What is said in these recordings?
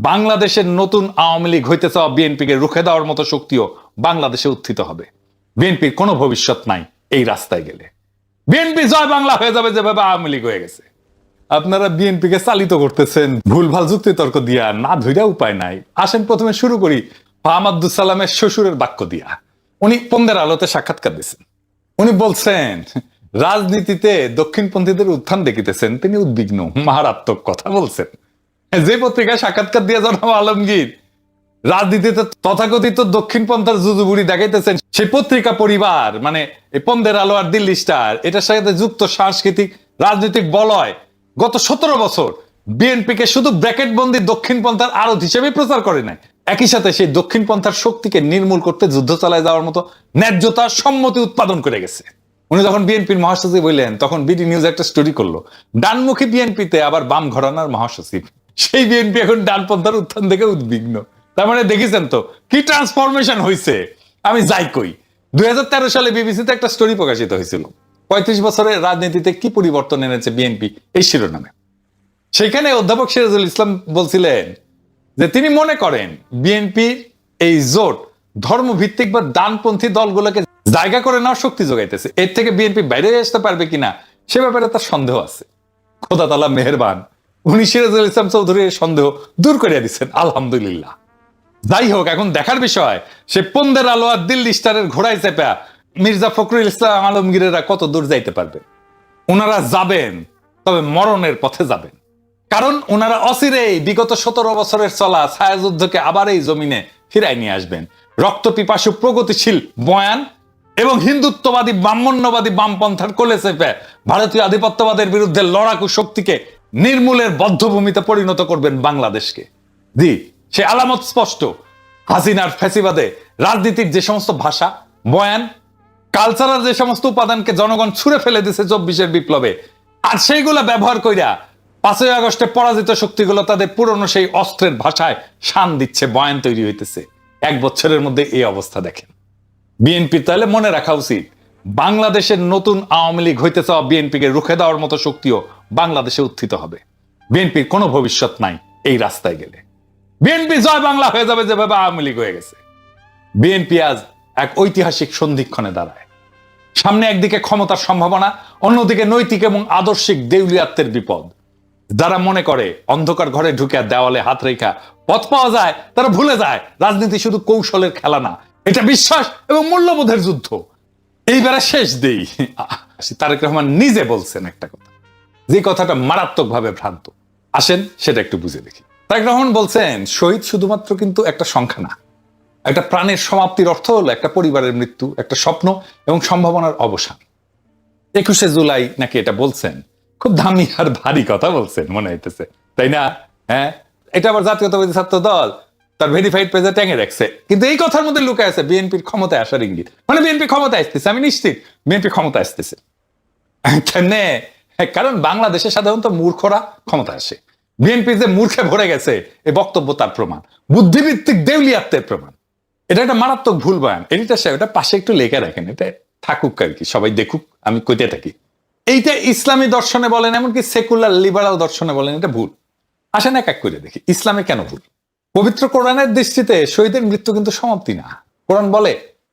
বাংলাদেশের নতুন আওয়ামী লীগ হইতে চাওয়া বিএনপিকে রুখে দেওয়ার মতো শক্তিও বাংলাদেশে উত্থিত হবে। বিএনপির কোনো ভবিষ্যৎ নাই এই রাস্তায় গেলে। বিএনপি জয় বাংলা হয়ে যাবে যেভাবে আওয়ামী লীগ হয়ে গেছে। আপনারা বিএনপিকে চালিত করতেছেন ভুলভাল যুক্তি তর্ক দিয়া, না ধইরা উপায় নাই। আসেন প্রথমে শুরু করি আব্দুল সালামের শ্বশুরের বাক্য দিয়া। উনি পন্দের আলোতে সাক্ষাৎকার দিয়েছেন। উনি বলছেন রাজনীতিতে দক্ষিণপন্থীদের উত্থান দেখিতেছেন, তিনি উদ্বিগ্ন। মারাত্মক কথা বলছেন। যে পত্রিকায় সাক্ষাৎকার দিয়ে জনাব আলমগীর রাজনীতিতে তথাকথিত দক্ষিণপন্থার জুজুবুড়ি দেখাইতেছেন, সেই পত্রিকা পরিবার মানে পন্দের আলো আর দিল্লি স্টার এটার সাথে যুক্ত সাংস্কৃতিক রাজনৈতিক বলয় গত 17 বছর বিএনপিকে শুধু ব্র্যাকেটবন্দি দক্ষিণপন্থার আড়ত হিসেবে প্রচার করে নাই, একই সাথে সেই দক্ষিণপন্থার শক্তিকে নির্মূল করতে যুদ্ধ চালায় যাওয়ার মতো ন্যায্যতা সম্মতি উৎপাদন করে গেছে। উনি যখন বিএনপির মহাসচিব হইলেন তখন বিডি নিউজ একটা স্টোরি করলো, ডানমুখী বিএনপিতে আবার বাম ঘরানার মহাসচিব। সেই বিএনপি এখন ডানপন্থার উত্থান থেকে উদ্বিগ্ন। তার মানে দেখেছেন তো কি ট্রান্সফরমেশন হয়েছে। আমি যাই কই, 2013 সালে বিবিসিতে একটা স্টোরি প্রকাশিত হয়েছিল, 35 বছরের রাজনীতিতে কি পরিবর্তন এনেছে বিএনপি এই শিরোনামে। সেখানে অধ্যাপক সিরাজুল ইসলাম বলছিলেন যে তিনি মনে করেন বিএনপির এই জোট ধর্মভিত্তিক বা ডানপন্থী দলগুলোকে জায়গা করে নেওয়ার শক্তি যোগাইতেছে। এর থেকে বিএনপি বাইরে আসতে পারবে কিনা সে ব্যাপারে তার সন্দেহ আছে। খোদা তাআলা মেহেরবান, উনি সিরাজুল ইসলাম চৌধুরীর সন্দেহ দূর করে দিচ্ছেন, আলহামদুলিল্লাহ। যাই হোক, এখন দেখার বিষয় সে পন্দের আলো আর দিল্লি স্টারের ঘোড়ায় চেপা মির্জা ফখরুল ইসলাম আলমগীরেরা কত দূর যাইতে পারবে। ওনারা যাবেন, তবে মরণের পথে যাবেন। কারণ ওনারা অচিরেই বিগত 17 বছরের চলা ছায়াযুদ্ধকে আবার এই জমিনে ফিরাই নিয়ে আসবেন। রক্ত পিপাসু প্রগতিশীল বয়ান এবং হিন্দুত্ববাদী ব্রাহ্মণ্যবাদী বামপন্থার কোলে চেপে ভারতীয় আধিপত্যবাদের বিরুদ্ধে লড়াকু শক্তিকে নির্মূলের বদ্ধভূমিতে পরিণত করবেন বাংলাদেশকে। জি, সে আলামত স্পষ্ট। হাসিনার ফ্যাসিবাদে রাজনীতির যে সমস্ত ভাষা, বয়ান, কালচারাল যে সমস্ত উপাদানকে জনগণ ছুঁড়ে ফেলে দিছে 24-এর বিপ্লবে, আর সেইগুলা ব্যবহার কইরা 5ই আগস্টে পরাজিত শক্তিগুলো তাদের পুরনো সেই অস্ত্রের ভাষায় শান দিচ্ছে, বয়ান তৈরি হইতেছে। 1 বছরের মধ্যে এই অবস্থা দেখেন। বিএনপি তাহলে মনে রাখা উচিত, বাংলাদেশের নতুন আওয়ামী লীগ হইতে চাওয়া বিএনপিকে রুখে দেওয়ার মতো শক্তিও বাংলাদেশে উত্থিত হবে। বিএনপির কোনো ভবিষ্যৎ নাই এই রাস্তায় গেলে। বিএনপি জয় বাংলা হয়ে যাবে যেভাবে আওয়ামী লীগ হয়ে গেছে। বিএনপি আজ এক ঐতিহাসিক সন্ধিক্ষণে দাঁড়ায়। সামনে একদিকে ক্ষমতার সম্ভাবনা, অন্যদিকে নৈতিক এবং আদর্শিক দেউলিয়াত্বের বিপদ। যারা মনে করে অন্ধকার ঘরে ঢুকে দেওয়ালে হাত রেখা পথ পাওয়া যায়, তারা ভুলে যায় রাজনীতি শুধু কৌশলের খেলা না, এটা বিশ্বাস এবং মূল্যবোধের যুদ্ধ। এইবারে শেষ দেই, তারেক রহমান নিজে বলছেন একটা কথা, যে কথাটা মারাত্মকভাবে ভ্রান্ত। আসেন সেটা একটু বুঝে দেখি। তারেক রহমান বলছেন শহীদ শুধুমাত্র কিন্তু একটা সংখ্যা না, একটা প্রাণের সমাপ্তির অর্থ হলো একটা পরিবারের মৃত্যু, একটা স্বপ্ন এবং সম্ভাবনার অবসান। 21শে জুলাই নাকি এটা বলছেন। খুব দামি আর ভারী কথা বলছেন মনে হইতেছে, তাই না? হ্যাঁ, এটা আবার জাতীয়তাবাদী ছাত্র দল তার ভেরিফাইড পেজে ট্যাঙে রাখছে। কিন্তু এই কথার মধ্যে লুকায় আছে বিএনপির ক্ষমতায় আসার ইঙ্গিত। মানে বিএনপি ক্ষমতায় আসতেছে, আমি নিশ্চিত বিএনপি ক্ষমতা আসতেছে। কারণ বাংলাদেশে সাধারণত মূর্খরা ক্ষমতা আসে। বিএনপি যে মূর্খে ভরে গেছে এই বক্তব্য তার প্রমাণ, বুদ্ধিভিত্তিক দেউলিয়াত্বের প্রমাণ। এটা একটা মারাত্মক ভুল বয়ান। এডিটর সাহেব এটা পাশে একটু লেখা রাখেন, এটা থাকুক আর কি, সবাই দেখুক আমি কইতে থাকি। এইটা ইসলামী দর্শনে বলেন, এমনকি সেকুলার লিবারাল দর্শনে বলেন, এটা ভুল। আসেন এক এক করে দেখি ইসলামে কেন ভুল। পবিত্র কোরআনের দৃষ্টিতে শহীদের মৃত্যু কিন্তু সমাপ্তি না। কোরআন বলে,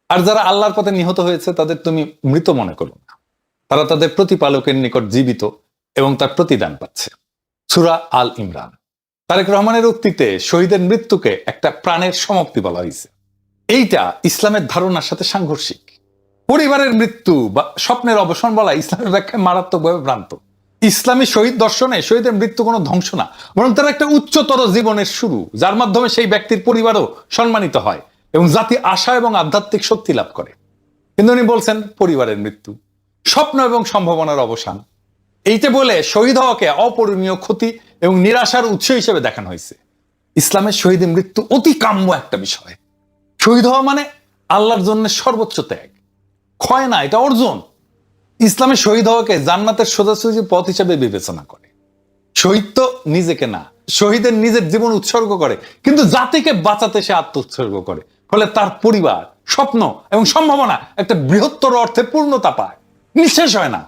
আর যারা আল্লাহর পথে নিহত হয়েছে তাদের তুমি মৃত মনে করো না, তারা তাদের প্রতিপালকের নিকট জীবিত এবং তার প্রতিদান পাচ্ছে। সূরা আল ইমরান। তারেক রহমানের উক্তিতে শহীদের মৃত্যুকে একটা প্রাণের সমাপ্তি বলা হয়েছে। এইটা ইসলামের ধারণার সাথে সাংঘর্ষিক। পরিবারের মৃত্যু বা স্বপ্নের অবসান বলা ইসলামের ব্যাখ্যায় মারাত্মকভাবে ভ্রান্ত। ইসলামী শহীদ দর্শনে শহীদের মৃত্যু কোনো ধ্বংস না, বরং তারা একটা উচ্চতর জীবনের শুরু, যার মাধ্যমে সেই ব্যক্তির পরিবারও সম্মানিত হয় এবং জাতি আশা এবং আধ্যাত্মিক শক্তি লাভ করে। কিন্তু উনি বলছেন পরিবারের মৃত্যু, স্বপ্ন এবং সম্ভাবনার অবসান। এইটা বলে শহীদ হওয়াকে অপূরণীয় ক্ষতি এবং নিরাশার উৎস হিসেবে দেখানো হয়েছে। ইসলামের শহীদের মৃত্যু অতি কাম্য একটা বিষয়। শহীদ হওয়া মানে আল্লাহর জন্য সর্বোচ্চ ত্যাগ, ক্ষয় না, এটা অর্জন। ইসলামে শহীদ হওয়াকে জান্নাতের সোজাসুজি পথ হিসেবে বিবেচনা করে। শহীদ তো নিজেকে না, শহীদের নিজের জীবন উৎসর্গ করে, কিন্তু জাতিকে বাঁচাতে সে আত্ম উৎসর্গ করে। ফলে তার পরিবার, স্বপ্ন এবং সম্ভাবনা একটা বৃহত্তর অর্থে পূর্ণতা পায়, নিঃশেষ হয় না।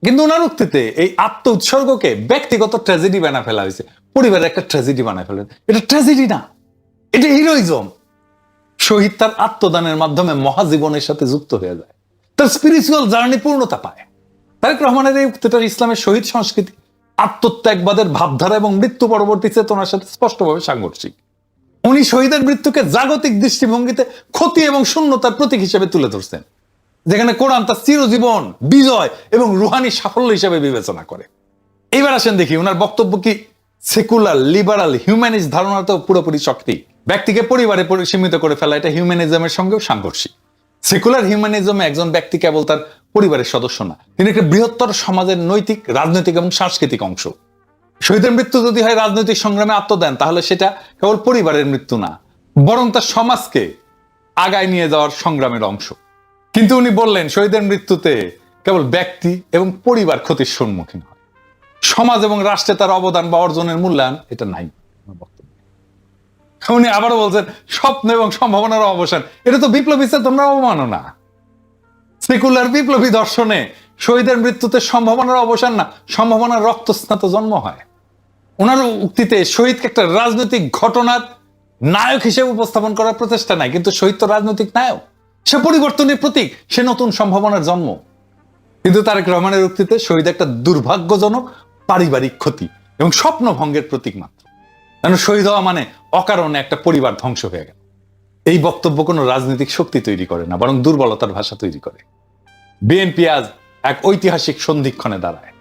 কিন্তু ওনার উক্তিতে এই আত্ম উৎসর্গকে ব্যক্তিগত ট্র্যাজেডি বানা ফেলা হয়েছে, পরিবারের একটা ট্র্যাজেডি বানায় ফেলা হয়েছে। এটা ট্র্যাজেডি না, এটা হিরোইজম। শহীদ তার আত্মদানের মাধ্যমে মহাজীবনের সাথে যুক্ত হয়ে যায়, তার স্পিরিচুয়াল জার্নি পূর্ণতা পায়। তারেক রহমানের এই উক্তিটার ইসলামের শহীদ সংস্কৃতি, আত্মত্যাগবাদের ভাবধারা এবং মৃত্যু পরবর্তী চেতনার সাথে স্পষ্টভাবে সাংঘর্ষিক। উনি শহীদের মৃত্যুকে জাগতিক দৃষ্টিভঙ্গিতে ক্ষতি এবং শূন্যতার প্রতীক হিসেবে তুলে ধরছেন, যেখানে কোরআন তার চিরজীবন বিজয় এবং রুহানি সাফল্য হিসেবে বিবেচনা করে। এইবার আসেন দেখি ওনার বক্তব্য কি সেকুলার, লিবারাল, হিউম্যানিস্ট ধারণাতেও পুরোপুরি শক্তি। ব্যক্তিকে পরিবারে সীমিত করে ফেলা এটা হিউম্যানিজমের সঙ্গেও সাংঘর্ষিক। সেকুলার হিউম্যানিজমে একজন ব্যক্তি কেবল তার পরিবারের সদস্য না, তিনি একটা বৃহত্তর সমাজের নৈতিক, রাজনৈতিক এবং সাংস্কৃতিক অংশ। শহীদের মৃত্যু যদি হয় রাজনৈতিক সংগ্রামে আত্মদান, তাহলে সেটা কেবল পরিবারের মৃত্যু না, বরং তার সমাজকে আগায় নিয়ে যাওয়ার সংগ্রামের অংশ। কিন্তু উনি বললেন শহীদের মৃত্যুতে কেবল ব্যক্তি এবং পরিবার ক্ষতির সম্মুখীন হয়, সমাজ এবং রাষ্ট্রে তার অবদান বা অর্জনের মূল্যায়ন এটা নাই। উনি আবারও বলছেন স্বপ্ন এবং সম্ভাবনার অবসান, এটা তো বিপ্লবী চেতনার অবমাননা। সেকুলার বিপ্লবী দর্শনে শহীদের মৃত্যুতে সম্ভাবনার অবসান না, সম্ভাবনার রক্তস্নাত জন্ম হয়। ওনার উক্তিতে শহীদকে একটা রাজনৈতিক ঘটনার নায়ক হিসেবে উপস্থাপন করার প্রচেষ্টা নাই, কিন্তু শহীদ তো রাজনৈতিক নায়ক, সে পরিবর্তনের প্রতীক, সে নতুন সম্ভাবনার জন্ম। কিন্তু তারেক রহমানের উক্তিতে শহীদ একটা দুর্ভাগ্যজনক পারিবারিক ক্ষতি এবং স্বপ্ন ভঙ্গের প্রতীক মাত্র। কারণ শহীদ হওয়া মানে অকারণে একটা পরিবার ধ্বংস হয়ে গেল। এই বক্তব্য কোনো রাজনৈতিক শক্তি তৈরি করে না, বরং দুর্বলতার ভাষা তৈরি করে। বিএনপি আজ এক ঐতিহাসিক সন্ধিক্ষণে দাঁড়ায়।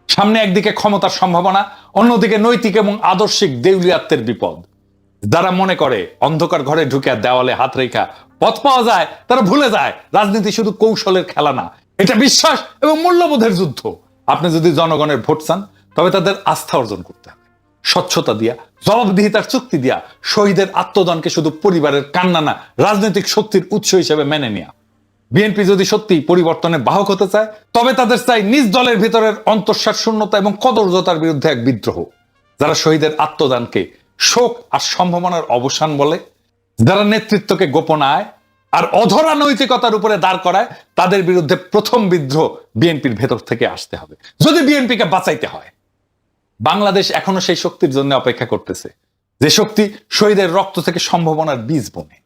সামনে একদিকে ক্ষমতার সম্ভাবনা, অন্যদিকে নৈতিক এবং আদর্শিক দেউলিয়াত্বের বিপদ। যারা মনে করে অন্ধকার ঘরে ঢুকে দেওয়ালে হাত রেখা পথ পাওয়া যায়, তারা ভুলে যায় রাজনীতি শুধু কৌশলের খেলা না, এটা বিশ্বাস এবং মূল্যবোধের যুদ্ধ। আপনি যদি জনগণের ভোট চান, তবে তাদের আস্থা অর্জন করতে হবে স্বচ্ছতা দিয়া, জবাবদিহিতার চুক্তি দিয়া, শহীদের আত্মদানকে শুধু পরিবারের কান্না না, রাজনৈতিক শক্তির উৎস হিসেবে মেনে নেয়া। বিএনপি যদি সত্যি পরিবর্তনের বাহক হতে চায়, তবে তাদের চাই নিজ দলের ভিতরের অন্তঃসার শূন্যতা এবং কদর্যতার বিরুদ্ধে এক বিদ্রোহ। যারা শহীদের আত্মদানকে শোক আর সম্ভাবনার অবসান বলে, যারা নেতৃত্বকে গোপনায় আর অধরা নৈতিকতার উপরে দাঁড় করায়, তাদের বিরুদ্ধে প্রথম বিদ্রোহ বিএনপির ভেতর থেকে আসতে হবে, যদি বিএনপিকে বাঁচাইতে হয়। বাংলাদেশ এখনো সেই শক্তির জন্য অপেক্ষা করতেছে, যে শক্তি শহীদের রক্ত থেকে সম্ভাবনার বীজ বনে,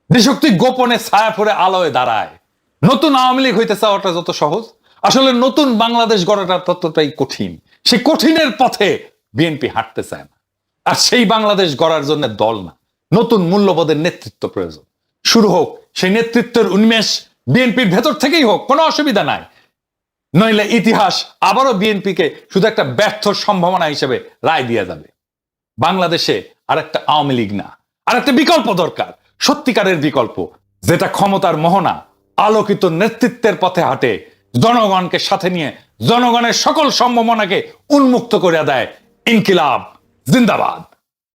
যে শক্তি গোপনে ছায়া পড়ে আলোয় দাঁড়ায়। নতুন আওয়ামী লীগ হইতে চাওয়াটা যত সহজ, আসলে নতুন বাংলাদেশ গড়াটা ততটাই কঠিন। সেই কঠিনের পথে বিএনপি হাঁটতে চায় না। আর সেই বাংলাদেশ গড়ার জন্য দল না, নতুন মূল্যবোধের নেতৃত্ব প্রয়োজন। শুরু হোক সেই নেতৃত্বের উন্মেষ বিএনপির ভেতর থেকেই হোক, কোনো অসুবিধা নাই। নইলে ইতিহাস আবারও বিএনপিকে শুধু একটা ব্যর্থ সম্ভাবনা হিসেবে রায় দিয়ে যাবে। বাংলাদেশে আর একটা আওয়ামী লীগ না, আর একটা বিকল্প দরকার, সত্যিকারের বিকল্প, যেটা ক্ষমতার মোহনা, আলোকিত নেতৃত্বের পথে হাঁটে, জনগণকে সাথে নিয়ে জনগণের সকল সম্ভাবনাকে উন্মুক্ত করে দেয়। ইনকিলাব জিন্দাবাদ।